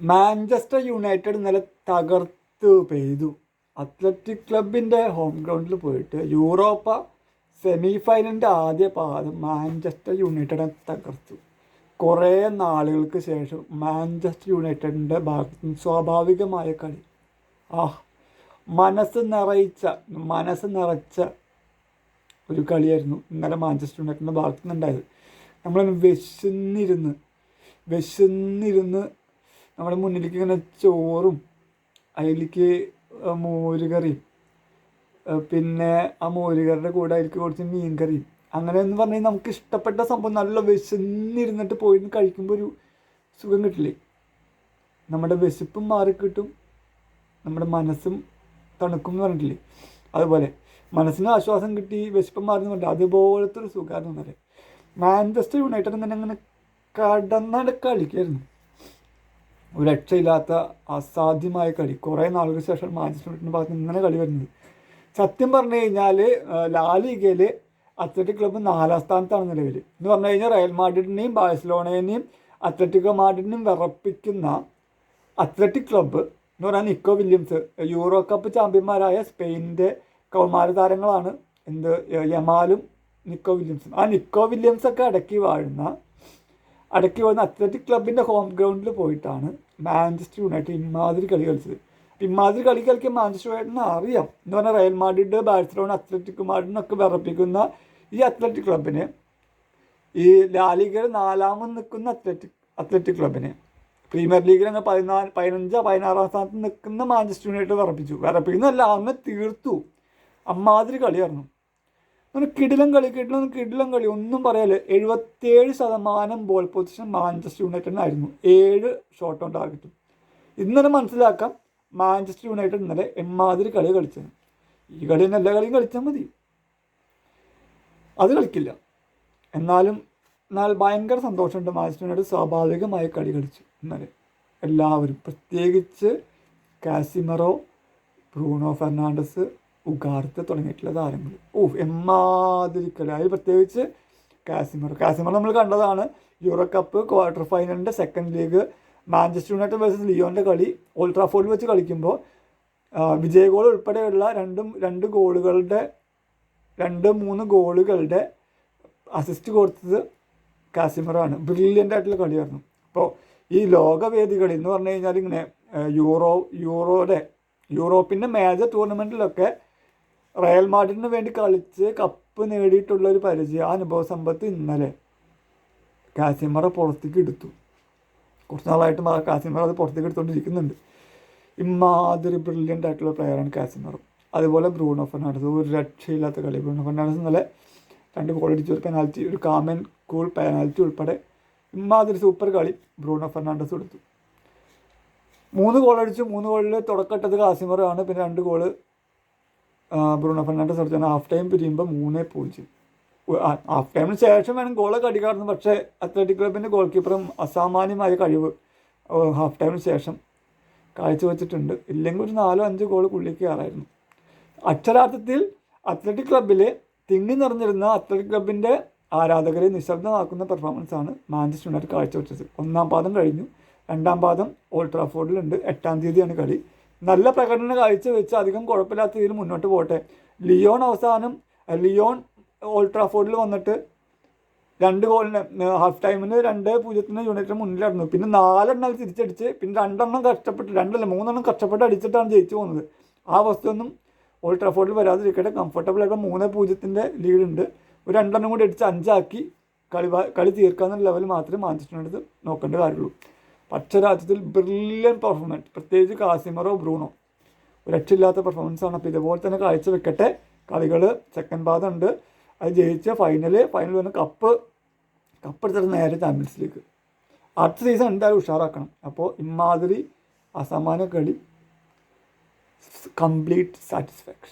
Manchester United ഇന്നലെ തകർത്ത് പെയ്തു. അത്ലറ്റിക് ക്ലബിൻ്റെ ഹോം ഗ്രൗണ്ടിൽ പോയിട്ട് യൂറോപ്പ സെമി ഫൈനലിൻ്റെ ആദ്യ പാദം മാഞ്ചസ്റ്റർ യുണൈറ്റഡിനെ തകർത്തു. കുറേ നാളുകൾക്ക് ശേഷം മാഞ്ചസ്റ്റർ യുണൈറ്റഡിൻ്റെ ഭാഗത്ത് സ്വാഭാവികമായ കളി. മനസ്സ് നിറച്ച ഒരു കളിയായിരുന്നു ഇന്നലെ മാഞ്ചസ്റ്റർ യുണൈറ്റഡിൻ്റെ ഭാഗത്തു നിന്നുണ്ടായത്. നമ്മൾ വിശന്നിരുന്ന് നമ്മുടെ മുന്നിലേക്ക് ഇങ്ങനെ ചോറും അതിലേക്ക് മോരുകറിയും, പിന്നെ ആ മോരുകറിയുടെ കൂടെ അതിലേക്ക് കുറച്ച് മീൻ കറിയും, അങ്ങനെ എന്ന് പറഞ്ഞാൽ നമുക്ക് ഇഷ്ടപ്പെട്ട സംഭവം നല്ല വിശന്നിരുന്നിട്ട് പോയിരുന്ന് കഴിക്കുമ്പോൾ ഒരു സുഖം കിട്ടില്ലേ? നമ്മുടെ വിശപ്പും മാറിക്കിട്ടും, നമ്മുടെ മനസ്സും തണുക്കും എന്ന് പറഞ്ഞിട്ടില്ലേ? അതുപോലെ മനസ്സിന് ആശ്വാസം കിട്ടി, വിശപ്പും മാറി എന്ന് പറഞ്ഞില്ല, അതുപോലത്തെ ഒരു സുഖമായിരുന്നു എന്നല്ലേ. മാഞ്ചസ്റ്റർ യുണൈറ്റഡ് തന്നെ അങ്ങനെ കടന്നാട് കളിക്കായിരുന്നു. ഒരു രക്ഷയില്ലാത്ത അസാധ്യമായ കളി. കുറേ നാളുകൾക്ക് ശേഷം മാഞ്ചസ്റ്റർ യുണൈറ്റഡിൻ്റെ ഭാഗത്ത് ഇങ്ങനെ കളി വരുന്നത്. സത്യം പറഞ്ഞു കഴിഞ്ഞാൽ ലാ ലീഗയിൽ അത്ലറ്റിക് ക്ലബ്ബ് 4ാം സ്ഥാനത്താണ് നിലവിൽ. എന്ന് പറഞ്ഞു കഴിഞ്ഞാൽ റയൽ മാഡ്രിഡിനെയും ബാഴ്സലോണയെയും അത്ലറ്റിക്കോ മാഡ്രിഡിനെയും വിറപ്പിക്കുന്ന അത്ലറ്റിക് ക്ലബ്ബ് എന്ന് പറഞ്ഞാൽ നിക്കോ വില്യംസ്, യൂറോ കപ്പ് ചാമ്പ്യന്മാരായ സ്പെയിനിൻ്റെ കൗമാര താരങ്ങളാണ് യമാലും നിക്കോ വില്യംസും. ആ നിക്കോ വില്യംസൊക്കെ അടക്കി വാഴുന്ന അത്ലറ്റിക് ക്ലബിൻ്റെ ഹോം ഗ്രൗണ്ടിൽ പോയിട്ടാണ് മാഞ്ചസ്റ്റർ യുണൈറ്റഡ് ഇമാതിരി കളി കളിച്ചത്. ഇമാതിരി കളി കളിക്കാൻ മാഞ്ചസ്റ്റർ യുണൈറ്റഡിന് അറിയാം. എന്ന് പറഞ്ഞാൽ റയൽ മാഡ്രിഡ്, ബാഴ്സലോണ, അത്ലറ്റിക് മാഡ്രിഡിനൊക്കെ വിറപ്പിക്കുന്ന ഈ അത്ലറ്റിക് ക്ലബിന്, ഈ ലാ ലീഗയിൽ 4ാമത് നിൽക്കുന്ന അത്ലറ്റിക് ക്ലബിന് പ്രീമിയർ ലീഗിൽ അങ്ങ് 15-16 സ്ഥാനത്ത് നിൽക്കുന്ന മാഞ്ചസ്റ്റർ യുണൈറ്റഡ് വിറപ്പിക്കുന്നതല്ല, അങ്ങ് തീർത്തു. അമ്മാതിരി കളിയായിരുന്നു. അങ്ങനെ കിടിലം കളി ഒന്നും പറയാല്ല. 77% ബോൾ പൊസിഷൻ മാഞ്ചസ്റ്റർ യുണൈറ്റഡിനായിരുന്നു, 7 ഷോട്ട് ഓൺ ടാർഗറ്റും. ഇന്നലെ മനസ്സിലാക്കാം മാഞ്ചസ്റ്റർ യുണൈറ്റഡ് ഇന്നലെ എമ്മാതിരി കളി കളിച്ചത്. ഈ കളി നല്ല കളിയും കളിച്ചാൽ മതി, അത് കളിക്കില്ല. എന്നാൽ ഭയങ്കര സന്തോഷമുണ്ട്. മാഞ്ചസ്റ്റർ യുണൈറ്റഡ് സ്വാഭാവികമായ കളി കളിച്ചു ഇന്നലെ എല്ലാവരും, പ്രത്യേകിച്ച് കാസിമറോ, ബ്രൂണോ ഫെർണാണ്ടസ്, ഉഗാർത്ത് തുടങ്ങിയിട്ടുള്ള താരങ്ങൾ. എമ്മാതിരി കളി. അതിൽ പ്രത്യേകിച്ച് കാസിമറോ നമ്മൾ കണ്ടതാണ് യൂറോ കപ്പ് ക്വാർട്ടർ ഫൈനലിൻ്റെ second leg Manchester United versus ലിയോൻ്റെ കളി ഓൾഡ് ട്രാഫോർഡിൽ വെച്ച് കളിക്കുമ്പോൾ വിജയ ഗോൾ ഉൾപ്പെടെയുള്ള 2-3 ഗോളുകളുടെ അസിസ്റ്റ് കൊടുത്തത് കാസിമറോ ആണ്. ബ്രില്യൻ്റ് ആയിട്ടുള്ള കളിയായിരുന്നു. അപ്പോൾ ഈ ലോകവേദികളിൽ എന്ന് പറഞ്ഞു കഴിഞ്ഞാൽ ഇങ്ങനെ യൂറോപ്പിൻ്റെ മേജർ ടൂർണമെൻറ്റിലൊക്കെ റയൽ മാഡ്രിഡിന് വേണ്ടി കളിച്ച് കപ്പ് നേടിയിട്ടുള്ളൊരു പരിചയം, അനുഭവ സമ്പത്ത് ഇന്നലെ കാസിമറോ പുറത്തേക്ക് എടുത്തു. കുറച്ച് നാളായിട്ട് കാസിമറോ അത് പുറത്തേക്ക് എടുത്തുകൊണ്ടിരിക്കുന്നുണ്ട്. ഇമാതിരി ബ്രില്യൻ്റ് ആയിട്ടുള്ള പ്ലെയറാണ് കാസിമറോ. അതുപോലെ ബ്രൂണോ ഫെർണാണ്ടസ്, ഒരു രക്ഷയില്ലാത്ത കളി. ബ്രൂണോ ഫെർണാണ്ടസ് ഇന്നലെ 2 ഗോൾ അടിച്ചു, ഒരു പെനാൽറ്റി, ഒരു കാമൻ കൂൾ പെനാൽറ്റി ഉൾപ്പെടെ ഇമാതിരി സൂപ്പർ കളി ബ്രൂണോ ഫെർണാണ്ടസ് എടുത്തു. 3 ഗോൾ അടിച്ചു. 3 ഗോളിൽ തുടക്കട്ടത് കാസിമറോ ആണ്. പിന്നെ 2 ഗോള് ബ്രൂണോ ഫെർണാണ്ടസ് അടിച്ചാണ്. ഹാഫ് ടൈം പിരിയുമ്പോൾ 3-0. ഹാഫ് ടൈമിന് ശേഷം വേണം ഗോളൊക്കെ അടിക്കാറുണ്ട്. പക്ഷേ അത്ലറ്റിക് ക്ലബിൻ്റെ ഗോൾ കീപ്പറും അസാമാന്യമായ കഴിവ് ഹാഫ് ടൈമിന് ശേഷം കാഴ്ചവെച്ചിട്ടുണ്ട്. ഇല്ലെങ്കിൽ ഒരു 4-5 ഗോൾ പുള്ളിക്ക് കയറായിരുന്നു. അക്ഷരാർത്ഥത്തിൽ അത്ലറ്റിക് ക്ലബിൽ തിങ്ങി നിറഞ്ഞിരുന്ന അത്ലറ്റിക് ക്ലബിൻ്റെ ആരാധകരെ നിശബ്ദമാക്കുന്ന പെർഫോമൻസാണ് മാഞ്ചസ്റ്റർ യുണൈറ്റഡ് കാഴ്ചവെച്ചത്. 1ാം പാദം കഴിഞ്ഞു, 2ാം പാദം ഓൾഡ് ട്രാഫോർഡിലുണ്ട്. 8ാം തീയതിയാണ് കളി. നല്ല പ്രകടനം കാഴ്ചവെച്ച് അധികം കുഴപ്പമില്ലാത്ത രീതിയിൽ മുന്നോട്ട് പോകട്ടെ. ലിയോൺ ഓൾഡ് ട്രാഫോർഡിൽ വന്നിട്ട് 2 ഗോളിന് ഹാഫ് ടൈമിന് 2-0 യുണൈറ്റഡ് മുന്നിലായിരുന്നു. പിന്നെ 4 എണ്ണം തിരിച്ചടിച്ച്, പിന്നെ 2 എണ്ണം കഷ്ടപ്പെട്ട്, 3 എണ്ണം കഷ്ടപ്പെട്ട് അടിച്ചിട്ടാണ് ജയിച്ചു പോകുന്നത്. ആ അവസ്ഥയൊന്നും ഓൾഡ് ട്രാഫോർഡിൽ വരാതിരിക്കട്ടെ. കംഫർട്ടബിളായിട്ട് 3-0 ലീഡുണ്ട്. ഒരു 2 എണ്ണം കൂടി അടിച്ച് 5 ആക്കി കളി തീർക്കാവുന്ന ലെവൽ മാത്രമേ മാഞ്ചസ്റ്റർ യുണൈറ്റഡ് നോക്കേണ്ട കാര്യമുള്ളൂ. അക്ഷരാർത്ഥത്തിൽ ബ്രില്യൻ പെർഫോമൻസ്, പ്രത്യേകിച്ച് കാസിമറോ, ബ്രൂണോ ഒരു രക്ഷയില്ലാത്ത പെർഫോമൻസാണ്. അപ്പോൾ ഇതുപോലെ തന്നെ കാഴ്ചവെക്കട്ടെ. കളികൾ സെക്കൻഡ് പാദം ഉണ്ട്, അത് ജയിച്ച ഫൈനൽ വന്ന് കപ്പ് എടുത്തിട്ട് നേരെ ചാമ്പ്യൻസ് ലീഗ്. അടുത്ത സീസൺ എന്തായാലും ഉഷാറാക്കണം. അപ്പോൾ ഇമാതിരി അസാമാന്യ കളി, കംപ്ലീറ്റ് സാറ്റിസ്ഫാക്ഷൻ.